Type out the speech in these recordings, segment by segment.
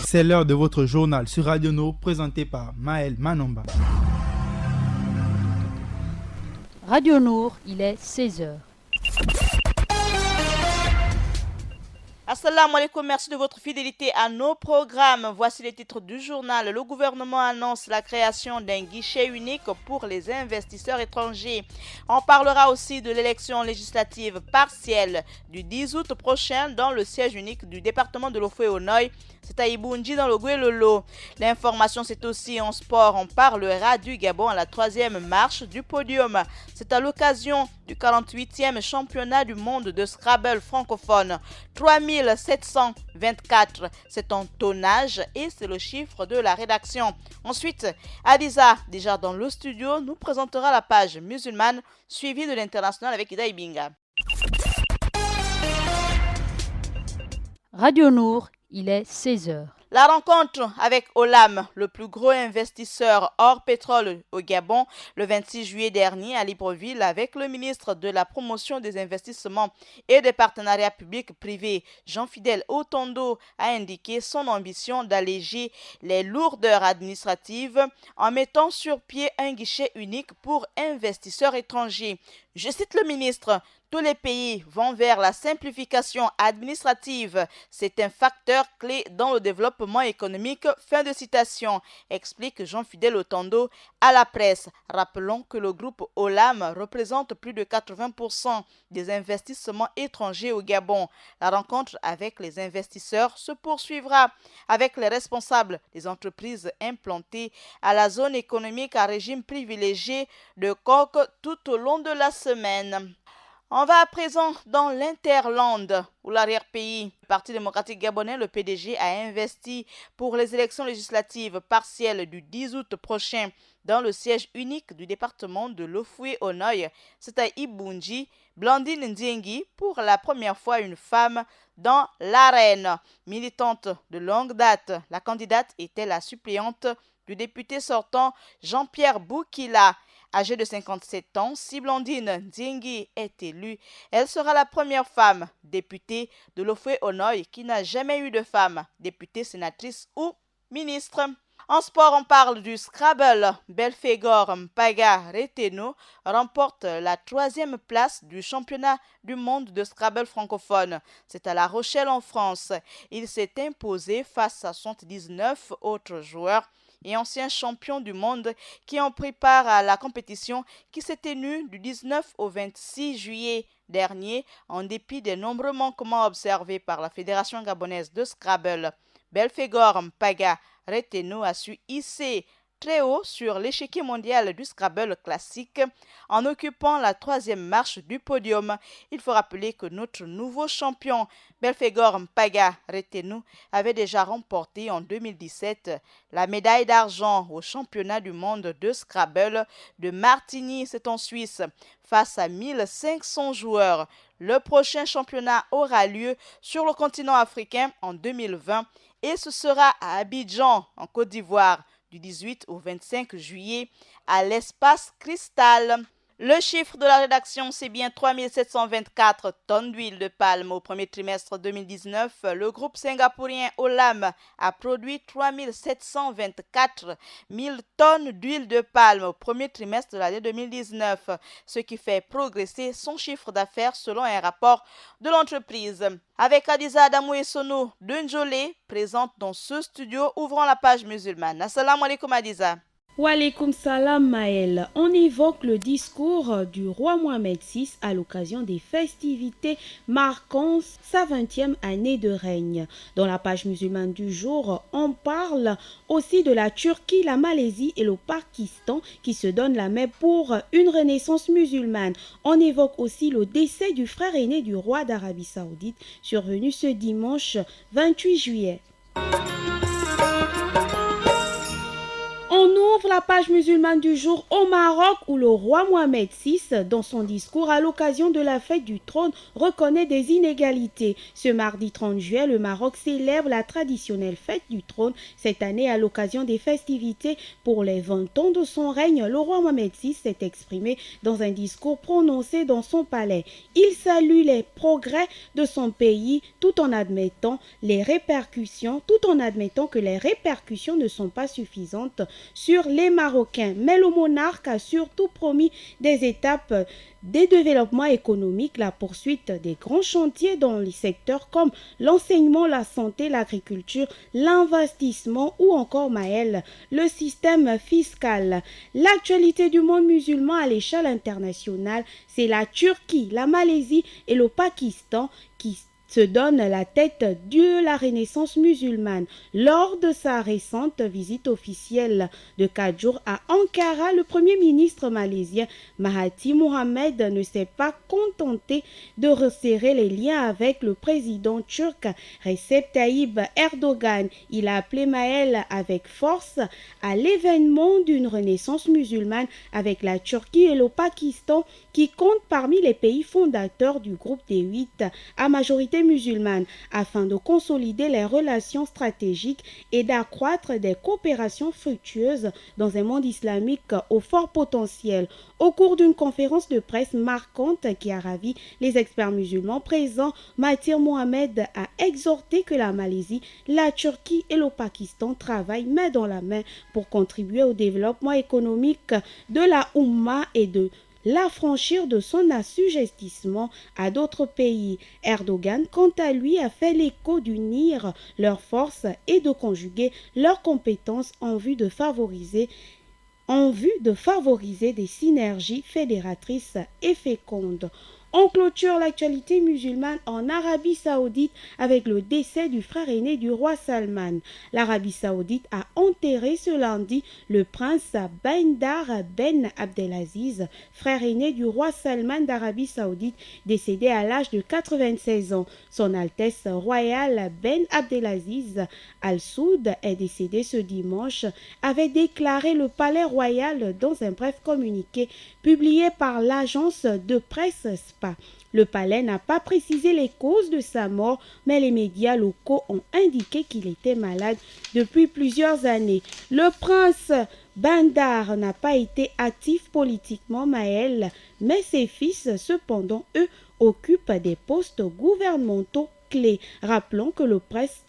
C'est l'heure de votre journal sur Radio Nour présenté par Maël Manomba. Radio Nour, il est 16h. Assalamu alaikum, merci de votre fidélité à nos programmes. Voici les titres du journal. Le gouvernement annonce la création d'un guichet unique pour les investisseurs étrangers. On parlera aussi de l'élection législative partielle du 10 août prochain dans le siège unique du département de l'Ofué-Onoye. C'est à Ibunji dans le Guélolo. L'information, c'est aussi en sport. On parlera du Gabon à la 3e marche du podium. C'est à l'occasion du 48e championnat du monde de Scrabble francophone. 3724, c'est en tonnage et c'est le chiffre de la rédaction. Ensuite, Adiza, déjà dans le studio, nous présentera la page musulmane suivie de l'international avec Ida Ibinga. Radio Nour, il est 16h. La rencontre avec Olam, le plus gros investisseur hors pétrole au Gabon, le 26 juillet dernier à Libreville, avec le ministre de la Promotion des investissements et des partenariats publics-privés, Jean-Fidèle Otondo, a indiqué son ambition d'alléger les lourdeurs administratives en mettant sur pied un guichet unique pour investisseurs étrangers. Je cite le ministre. Tous les pays vont vers la simplification administrative. C'est un facteur clé dans le développement économique. Fin de citation, explique Jean-Fidèle Otondo à la presse. Rappelons que le groupe Olam représente plus de 80% des investissements étrangers au Gabon. La rencontre avec les investisseurs se poursuivra avec les responsables des entreprises implantées à la zone économique à régime privilégié de Coq tout au long de la semaine. On va à présent dans l'Interland, où l'arrière-pays du Parti démocratique gabonais, le PDG, a investi pour les élections législatives partielles du 10 août prochain dans le siège unique du département de l'Ofué-Onoye. C'est à Ibunji, Blandine Ndiengi, pour la première fois une femme dans l'arène. Militante de longue date, la candidate était la suppléante du député sortant Jean-Pierre Boukila. Âgée de 57 ans, si Blandine Ndiengi est élue, elle sera la première femme députée de l'Ofué-Onoye qui n'a jamais eu de femme députée, sénatrice ou ministre. En sport, on parle du Scrabble. Belfegor Mpaga Reteno remporte la 3e place du championnat du monde de Scrabble francophone. C'est à La Rochelle en France. Il s'est imposé face à 79 autres joueurs et anciens champions du monde qui ont pris part à la compétition qui s'est tenue du 19 au 26 juillet dernier en dépit des nombreux manquements observés par la Fédération gabonaise de Scrabble. Belfegor Mpaga Reteno a su hisser très haut sur l'échiquier mondial du Scrabble classique en occupant la 3e marche du podium. Il faut rappeler que notre nouveau champion Belfegor Mpaga Reteno avait déjà remporté en 2017 la médaille d'argent au championnat du monde de Scrabble de Martigny, c'est en Suisse, face à 1500 joueurs. Le prochain championnat aura lieu sur le continent africain en 2020 et ce sera à Abidjan, en Côte d'Ivoire, du 18 au 25 juillet à l'Espace Cristal. Le chiffre de la rédaction, c'est bien 3724 tonnes d'huile de palme au premier trimestre 2019. Le groupe singapourien Olam a produit 3724 000 tonnes d'huile de palme au premier trimestre de l'année 2019, ce qui fait progresser son chiffre d'affaires selon un rapport de l'entreprise. Avec Adiza Adamou et Sono de Njolé, présente dans ce studio, ouvrant la page musulmane. Assalamu alaikum Adiza. Wa alaikum salam Maël. On évoque le discours du roi Mohamed VI à l'occasion des festivités marquant sa 20e année de règne. Dans la page musulmane du jour, on parle aussi de la Turquie, la Malaisie et le Pakistan qui se donnent la main pour une renaissance musulmane. On évoque aussi le décès du frère aîné du roi d'Arabie Saoudite survenu ce dimanche 28 juillet. On ouvre la page musulmane du jour au Maroc où le roi Mohamed VI, dans son discours à l'occasion de la fête du trône, reconnaît des inégalités. Ce mardi 30 juillet, le Maroc célèbre la traditionnelle fête du trône. Cette année, à l'occasion des festivités pour les 20 ans de son règne, le roi Mohamed VI s'est exprimé dans un discours prononcé dans son palais. Il salue les progrès de son pays tout en admettant que les répercussions ne sont pas suffisantes sur les Marocains. Mais le monarque a surtout promis des étapes des développements économiques, la poursuite des grands chantiers dans les secteurs comme l'enseignement, la santé, l'agriculture, l'investissement ou encore Maël, le système fiscal. L'actualité du monde musulman à l'échelle internationale, c'est la Turquie, la Malaisie et le Pakistan qui se donne la tête de la Renaissance musulmane. Lors de sa récente visite officielle de 4 jours à Ankara, le premier ministre malaisien Mahathir Mohamed ne s'est pas contenté de resserrer les liens avec le président turc Recep Tayyip Erdogan. Il a appelé Maël avec force à l'événement d'une Renaissance musulmane avec la Turquie et le Pakistan qui comptent parmi les pays fondateurs du groupe des 8 à majorité musulmane afin de consolider les relations stratégiques et d'accroître des coopérations fructueuses dans un monde islamique au fort potentiel. Au cours d'une conférence de presse marquante qui a ravi les experts musulmans présents, Mahathir Mohamed a exhorté que la Malaisie, la Turquie et le Pakistan travaillent main dans la main pour contribuer au développement économique de la Oumma et de l'affranchir de son assujettissement à d'autres pays. Erdogan, quant à lui, a fait l'écho d'unir leurs forces et de conjuguer leurs compétences en vue de favoriser des synergies fédératrices et fécondes. On clôture l'actualité musulmane en Arabie Saoudite avec le décès du frère aîné du roi Salman. L'Arabie Saoudite a enterré ce lundi le prince Bandar Ben Abdelaziz, frère aîné du roi Salman d'Arabie Saoudite, décédé à l'âge de 96 ans. Son Altesse royale Ben Abdelaziz Al Saoud est décédé ce dimanche, avait déclaré le palais royal dans un bref communiqué publié par l'agence de presse SPA. Le palais n'a pas précisé les causes de sa mort, mais les médias locaux ont indiqué qu'il était malade depuis plusieurs années. Le prince Bandar n'a pas été actif politiquement, Maël, mais ses fils, cependant, eux, occupent des postes gouvernementaux clés. Rappelons que le prince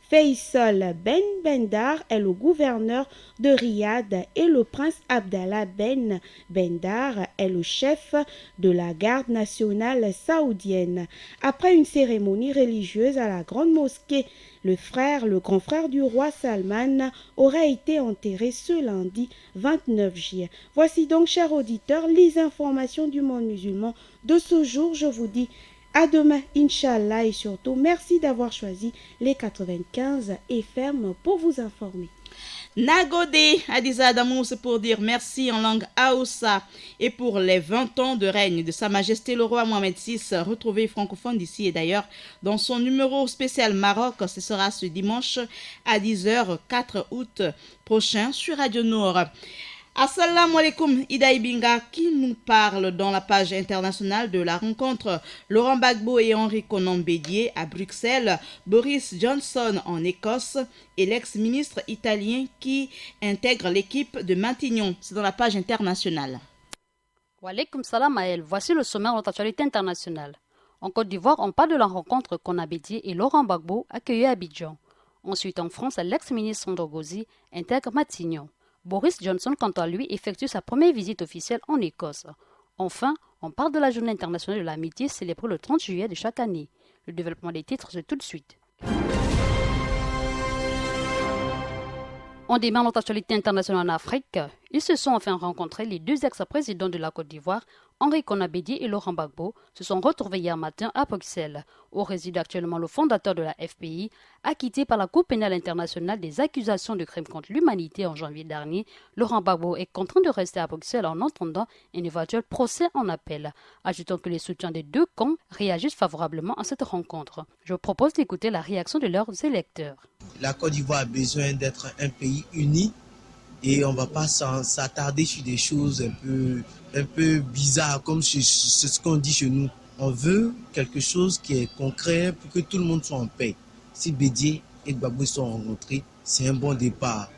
Faisal Ben Bandar est le gouverneur de Riyad et le prince Abdallah Ben Bandar est le chef de la garde nationale saoudienne. Après une cérémonie religieuse à la grande mosquée, le grand frère du roi Salman aurait été enterré ce lundi 29 juillet. Voici donc, chers auditeurs, les informations du monde musulman de ce jour. Je vous dis à demain, Inch'Allah, et surtout, merci d'avoir choisi les 95 FM pour vous informer. Nagode, Adiza Adamou, c'est pour dire merci en langue Haoussa. Et pour les 20 ans de règne de Sa Majesté le roi Mohamed VI, retrouvé francophone d'ici et d'ailleurs dans son numéro spécial Maroc, ce sera ce dimanche à 10h, 4 août prochain sur Radio Nord. Assalamu alaikum, Ida Ibinga qui nous parle dans la page internationale de la rencontre Laurent Gbagbo et Henri Konan Bédié à Bruxelles, Boris Johnson en Écosse et l'ex-ministre italien qui intègre l'équipe de Matignon. C'est dans la page internationale. Wa alaikum salam Maël, voici le sommaire de notre actualité internationale. En Côte d'Ivoire, on parle de la rencontre Konan Bédié et Laurent Gbagbo accueillis à Abidjan. Ensuite, en France, l'ex-ministre Ndongozi intègre Matignon. Boris Johnson, quant à lui, effectue sa première visite officielle en Écosse. Enfin, on parle de la Journée internationale de l'amitié célébrée le 30 juillet de chaque année. Le développement des titres, c'est tout de suite. On démarre notre actualité internationale en Afrique. Ils se sont enfin rencontrés, les deux ex-présidents de la Côte d'Ivoire, Henri Konabedi et Laurent Gbagbo se sont retrouvés hier matin à Bruxelles, où réside actuellement le fondateur de la FPI, acquitté par la Cour pénale internationale des accusations de crimes contre l'humanité en janvier dernier. Laurent Gbagbo est contraint de rester à Bruxelles en entendant un éventuel procès en appel, ajoutant que les soutiens des deux camps réagissent favorablement à cette rencontre. Je propose d'écouter la réaction de leurs électeurs. La Côte d'Ivoire a besoin d'être un pays uni et on ne va pas s'attarder sur des choses un peu bizarres comme c'est ce qu'on dit chez nous. On veut quelque chose qui est concret pour que tout le monde soit en paix. Si Bédié et Gbagbo sont rencontrés, c'est un bon départ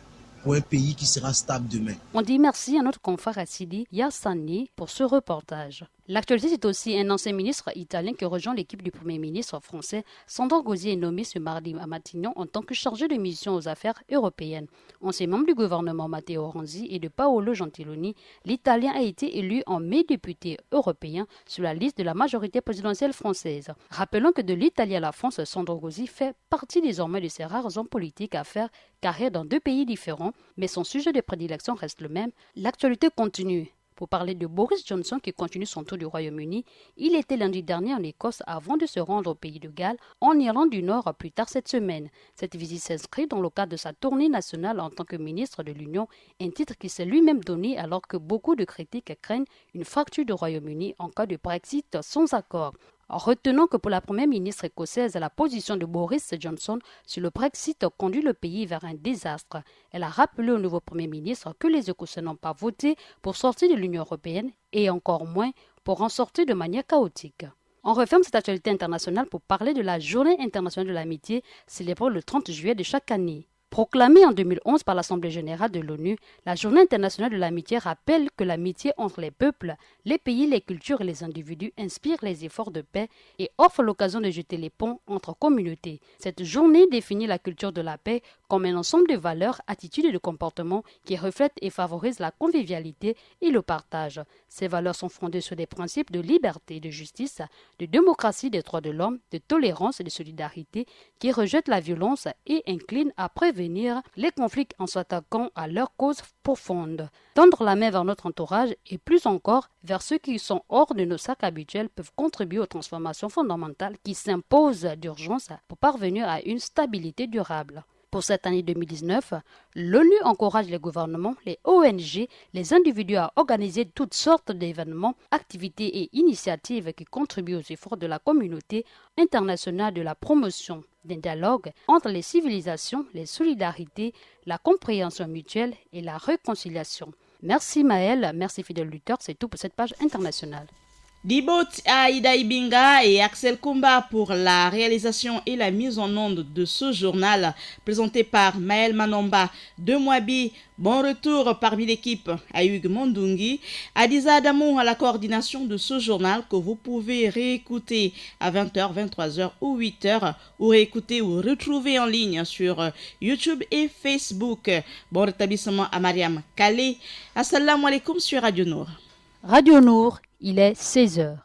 pour un pays qui sera stable demain. On dit merci à notre confrère Sidi Yassani pour ce reportage. L'actualité, c'est aussi un ancien ministre italien qui rejoint l'équipe du Premier ministre français. Sandro Gozzi est nommé ce mardi à Matignon en tant que chargé de mission aux affaires européennes. Ancien membre du gouvernement Matteo Renzi et de Paolo Gentiloni, l'Italien a été élu en mai député européen sur la liste de la majorité présidentielle française. Rappelons que de l'Italie à la France, Sandro Gozzi fait partie désormais de ces rares hommes politiques à faire carrière dans deux pays différents, mais son sujet de prédilection reste le même. L'actualité continue. Pour parler de Boris Johnson qui continue son tour du Royaume-Uni, il était lundi dernier en Écosse avant de se rendre au pays de Galles, en Irlande du Nord plus tard cette semaine. Cette visite s'inscrit dans le cadre de sa tournée nationale en tant que ministre de l'Union, un titre qui s'est lui-même donné alors que beaucoup de critiques craignent une fracture du Royaume-Uni en cas de Brexit sans accord. Retenons que pour la première ministre écossaise, la position de Boris Johnson sur le Brexit conduit le pays vers un désastre. Elle a rappelé au nouveau Premier ministre que les Écossais n'ont pas voté pour sortir de l'Union européenne et encore moins pour en sortir de manière chaotique. On referme cette actualité internationale pour parler de la Journée internationale de l'amitié célébrée le 30 juillet de chaque année. Proclamée en 2011 par l'Assemblée générale de l'ONU, la Journée internationale de l'amitié rappelle que l'amitié entre les peuples, les pays, les cultures et les individus inspire les efforts de paix et offre l'occasion de jeter les ponts entre communautés. Cette journée définit la culture de la paix comme un ensemble de valeurs, attitudes et de comportements qui reflètent et favorisent la convivialité et le partage. Ces valeurs sont fondées sur des principes de liberté, de justice, de démocratie, des droits de l'homme, de tolérance et de solidarité qui rejettent la violence et inclinent à prévenir les conflits en s'attaquant à leurs causes profondes. Tendre la main vers notre entourage et plus encore vers ceux qui sont hors de nos sacs habituels peuvent contribuer aux transformations fondamentales qui s'imposent d'urgence pour parvenir à une stabilité durable. Pour cette année 2019, l'ONU encourage les gouvernements, les ONG, les individus à organiser toutes sortes d'événements, activités et initiatives qui contribuent aux efforts de la communauté internationale de la promotion d'un dialogue entre les civilisations, les solidarités, la compréhension mutuelle et la réconciliation. Merci Maël, merci fidèle lutteur, c'est tout pour cette page internationale. Dibot à Ida Ibinga et Axel Kumba pour la réalisation et la mise en onde de ce journal présenté par Maël Manomba de Mouabi. Bon retour parmi l'équipe à Hugues Mondungi, Adiza Adamou à la coordination de ce journal que vous pouvez réécouter à 20h, 23h ou 8h ou réécouter ou retrouver en ligne sur YouTube et Facebook. Bon rétablissement à Mariam Kale. Assalamu alaikum sur Radio Nour. Radio Nour, il est 16h.